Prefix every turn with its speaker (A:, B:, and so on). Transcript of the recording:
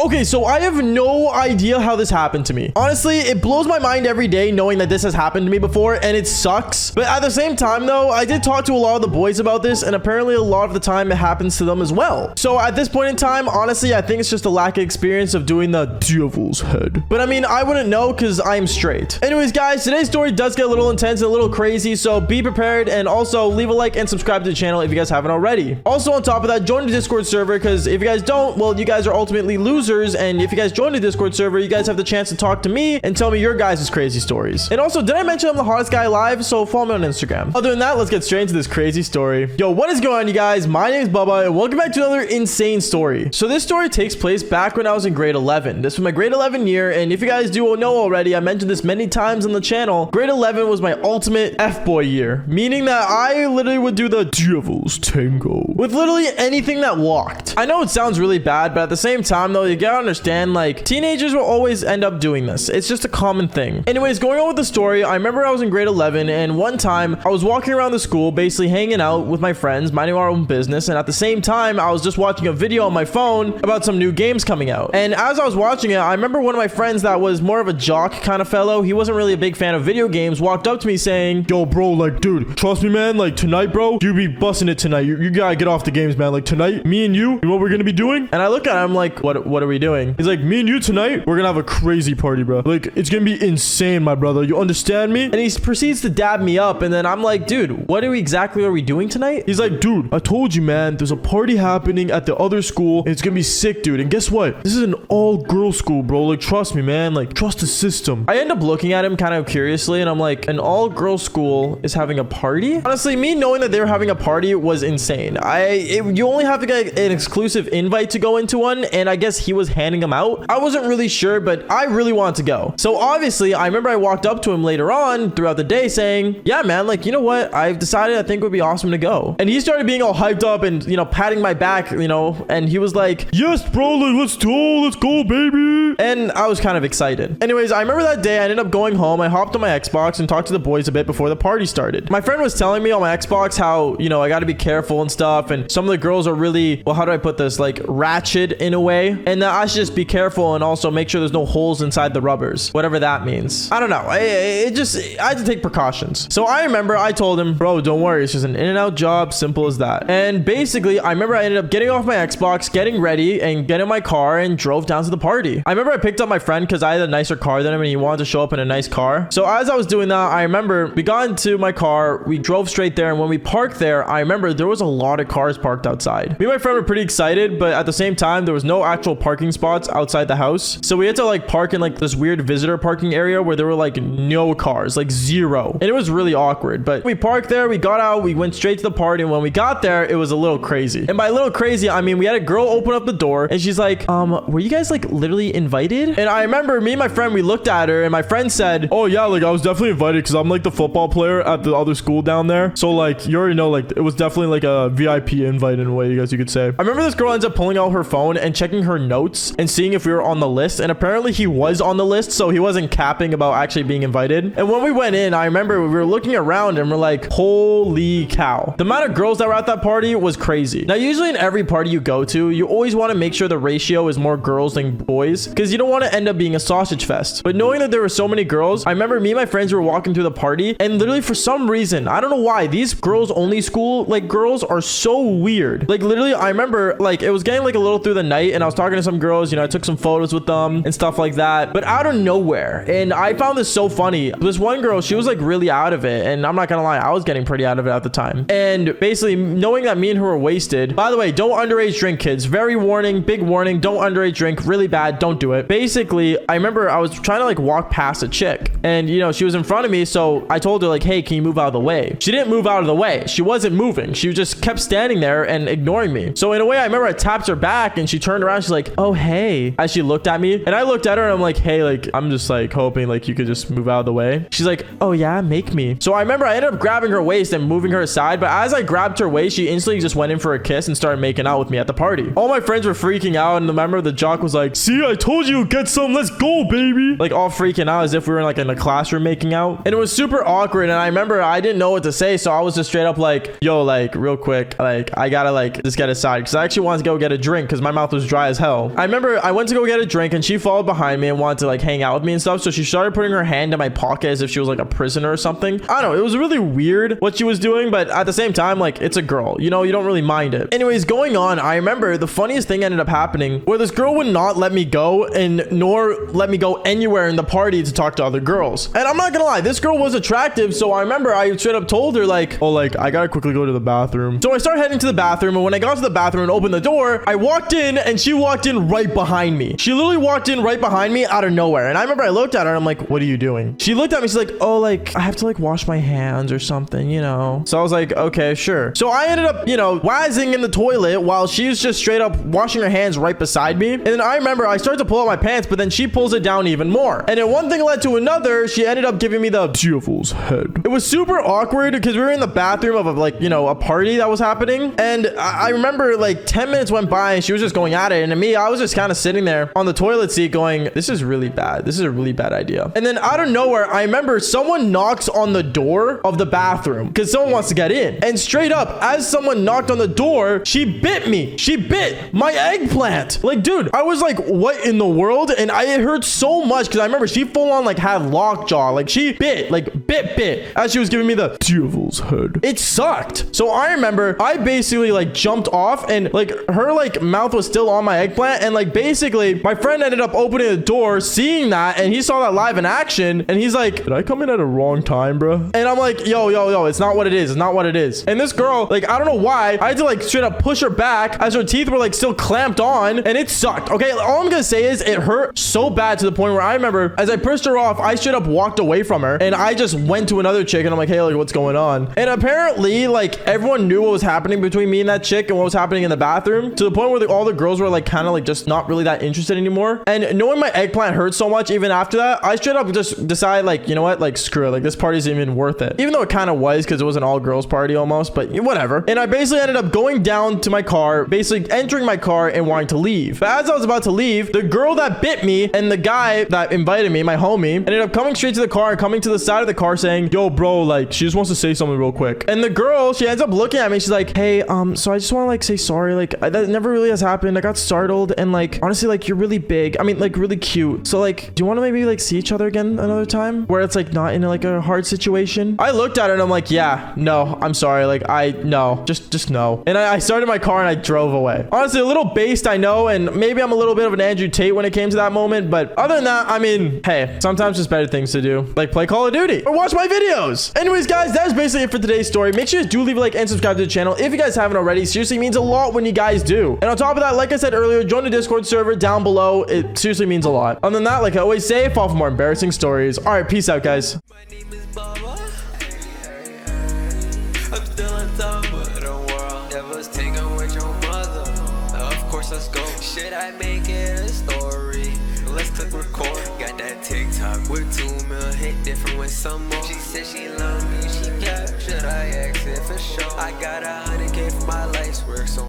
A: Okay, so I have no idea how this happened to me. Honestly, it blows my mind every day knowing that this has happened to me before, and it sucks. But at the same time, though, I did talk to a lot of the boys about this, and apparently a lot of the time it happens to them as well. So at this point in time, honestly, I think it's just a lack of experience of doing the devil's head. But I mean, I wouldn't know because I'm straight. Anyways, guys, today's story does get a little intense and a little crazy, so be prepared, and also leave a like and subscribe to the channel if you guys haven't already. Also, on top of that, join the Discord server, because if you guys don't, well, you guys are ultimately losers, and if you guys join the Discord server, you guys have the chance to talk to me and tell me your guys' crazy stories. And also, did I mention I'm the hottest guy alive? So follow me on Instagram. Other than that, let's get straight into this crazy story. Yo, what is going on, you guys? My name is Bubba, and welcome back to another insane story. So this story takes place back when I was in grade 11. This was my grade 11 year, and if you guys do know already, I mentioned this many times on the channel. Grade 11 was my ultimate F-boy year, meaning that I literally would do the devil's tango with literally anything that walked. I know it sounds really bad, but at the same time, though, you gotta understand, like, teenagers will always end up doing this. It's just a common thing. Anyways, going on with the story, I remember I was in grade 11, and one time I was walking around the school, basically hanging out with my friends, minding our own business, and at the same time, I was just watching a video on my phone about some new games coming out. And as I was watching it, I remember one of my friends that was more of a jock kind of fellow, he wasn't really a big fan of video games, walked up to me saying, yo, bro, like, dude, trust me, man, like, tonight, bro, you be busting it tonight. You gotta get off the games, man. Like, tonight, me and you know what we're gonna be doing? And I look at him like, what are we doing? He's like, me and you tonight, we're gonna have a crazy party, bro. Like, it's gonna be insane, my brother. You understand me? And he proceeds to dab me up, and then I'm like, dude, what exactly are we doing tonight? He's like, dude, I told you, man, there's a party happening at the other school, and it's gonna be sick, dude. And guess what? This is an all-girl school, bro. Like, trust me, man. Like, trust the system. I end up looking at him kind of curiously, and I'm like, an all-girl school is having a party? Honestly, me knowing that they were having a party was insane. You only have to get an exclusive invite to go into one, and I guess he was handing them out. I wasn't really sure, but I really wanted to go. So obviously, I remember I walked up to him later on throughout the day saying, yeah, man, like, you know what? I've decided I think it would be awesome to go. And he started being all hyped up and, you know, patting my back, you know, and he was like, yes, bro, like, let's go, baby. And I was kind of excited. Anyways, I remember that day I ended up going home. I hopped on my Xbox and talked to the boys a bit before the party started. My friend was telling me on my Xbox how, you know, I got to be careful and stuff. And some of the girls are really, well, how do I put this? Like, ratchet in a way. And that I should just be careful and also make sure there's no holes inside the rubbers, whatever that means. I don't know. I had to take precautions. So I remember I told him, bro, don't worry. It's just an in and out job. Simple as that. And basically, I remember I ended up getting off my Xbox, getting ready and getting in my car and drove down to the party. I remember I picked up my friend because I had a nicer car than him and he wanted to show up in a nice car. So as I was doing that, I remember we got into my car, we drove straight there. And when we parked there, I remember there was a lot of cars parked outside. Me and my friend were pretty excited, but at the same time, there was no actual parking spots outside the house. So we had to like park in like this weird visitor parking area where there were like no cars, like zero. And it was really awkward, but we parked there, we got out, we went straight to the party. And when we got there, it was a little crazy. And by a little crazy, I mean, we had a girl open up the door and she's like, were you guys like literally invited? And I remember me and my friend, we looked at her and my friend said, oh yeah, like I was definitely invited because I'm like the football player at the other school down there. So like, you already know, like it was definitely like a VIP invite in a way, you could say. I remember this girl ends up pulling out her phone and checking her notes and seeing if we were on the list. And apparently he was on the list, so he wasn't capping about actually being invited. And when we went in, I remember we were looking around and we're like, holy cow. The amount of girls that were at that party was crazy. Now, usually in every party you go to, you always want to make sure the ratio is more girls than boys because you don't want to end up being a sausage fest. But knowing that there were so many girls, I remember me and my friends were walking through the party and literally for some reason, I don't know why, these girls only school, like girls are so weird. Like literally, I remember like it was getting like a little through the night and I was talking to some girls, you know, I took some photos with them and stuff like that. But out of nowhere, and I found this so funny, this one girl, she was like really out of it. And I'm not gonna lie, I was getting pretty out of it at the time. And basically knowing that me and her were wasted, by the way, don't underage drink, kids. Very warning, big warning, don't underage drink, really bad, don't do it. Basically, I remember I was trying to like walk past a chick and you know, she was in front of me. So I told her like, hey, can you move out of the way? She didn't move out of the way. She wasn't moving. She just kept standing there and ignoring me. So in a way, I remember I tapped her back and she turned around. She's like, oh, hey, as she looked at me. And I looked at her and I'm like, hey, like, I'm just like hoping like you could just move out of the way. She's like, oh yeah, make me. So I remember I ended up grabbing her waist and moving her aside. But as I grabbed her waist, she instantly just went in for a kiss and started making out with me at the party. All my friends were freaking out. And remember the jock was like, see, I told you, get some, let's go, baby. Like all freaking out as if we were like in a classroom making out. And it was super awkward. And I remember I didn't know what to say. So I was just straight up like, yo, like real quick, like I gotta like just get aside. Cause I actually wanted to go get a drink because my mouth was dry as hell. I remember I went to go get a drink and she followed behind me and wanted to like hang out with me and stuff. So she started putting her hand in my pocket as if she was like a prisoner or something. I don't know. It was really weird what she was doing, but at the same time, like it's a girl, you know, you don't really mind it. Anyways, going on, I remember the funniest thing ended up happening where this girl would not let me go and nor let me go anywhere in the party to talk to other girls. And I'm not gonna lie, this girl was attractive. So I remember I straight up told her like, oh, like I gotta quickly go to the bathroom. So I started heading to the bathroom, and when I got to the bathroom and opened the door, I walked in and she walked in right behind me. She literally walked in right behind me out of nowhere. And I remember I looked at her and I'm like, what are you doing? She looked at me, she's like, oh, like I have to like wash my hands or something, you know? So I was like, okay, sure. So I ended up, you know, wazzing in the toilet while she's just straight up washing her hands right beside me. And then I remember I started to pull out my pants, but then she pulls it down even more. And then one thing led to another. She ended up giving me the devil's head. It was super awkward because we were in the bathroom of like, you know, a party that was happening. And I remember like 10 minutes went by and she was just going at it. And to me, I was just kind of sitting there on the toilet seat going, this is really bad. This is a really bad idea. And then out of nowhere, I remember someone knocks on the door of the bathroom because someone wants to get in. And straight up, as someone knocked on the door, she bit me. She bit my eggplant. Like, dude, I was like, what in the world? And it hurt so much because I remember she full on like had lockjaw. Like she bit, like bit as she was giving me the devil's head. It sucked. So I remember I basically like jumped off and like her like mouth was still on my eggplant. And like basically my friend ended up opening the door, seeing that, and he saw that live in action. And he's like, did I come in at a wrong time, bro? And I'm like, yo, it's not what it is. It's not what it is. And this girl, like, I don't know why, I had to like straight up push her back as her teeth were like still clamped on, and it sucked. Okay, all I'm gonna say is it hurt so bad to the point where I remember as I pushed her off, I straight up walked away from her and I just went to another chick and I'm like, hey, like, what's going on? And apparently like everyone knew what was happening between me and that chick and what was happening in the bathroom, to the point where all the girls were like kind of like just not really that interested anymore. And knowing my eggplant hurt so much even after that, I straight up just decided like, you know what, like screw it, like this party isn't even worth it, even though it kind of was because it was an all girls party almost, but whatever. And I basically ended up going down to my car, basically entering my car and wanting to leave. But as I was about to leave, the girl that bit me and the guy that invited me, my homie, ended up coming straight to the car and coming to the side of the car saying, yo, bro, like she just wants to say something real quick. And the girl, she ends up looking at me, she's like, hey, so I just want to like say sorry, like that never really has happened. I got startled, and like honestly, like you're really big, I mean like really cute, so like do you want to maybe like see each other again another time where it's like not in like a hard situation? I looked at her and I'm like, yeah, no, I'm sorry, like no, just no. And I started my car and I drove away. Honestly, a little based, I know, and maybe I'm a little bit of an Andrew Tate when it came to that moment, but other than that, I mean, hey, sometimes there's better things to do, like play Call of Duty or watch my videos. Anyways, guys, that's basically it for today's story. Make sure you do leave a like and subscribe to the channel if you guys haven't already. Seriously means a lot when you guys do. And on top of that, like I said earlier, join the Discord server down below. It seriously means a lot. Other than that, like I always say, fall for more embarrassing stories. All right, peace out, guys.
B: My name is Baba. I'm still on top of the world. Never take away your mother. Of course, let's go. Should I make it a story? Let's click record. Got that TikTok with 2 mil hit different with some more. She said she love me, she kept. Should I exit for sure? I got 100K for my life's work, so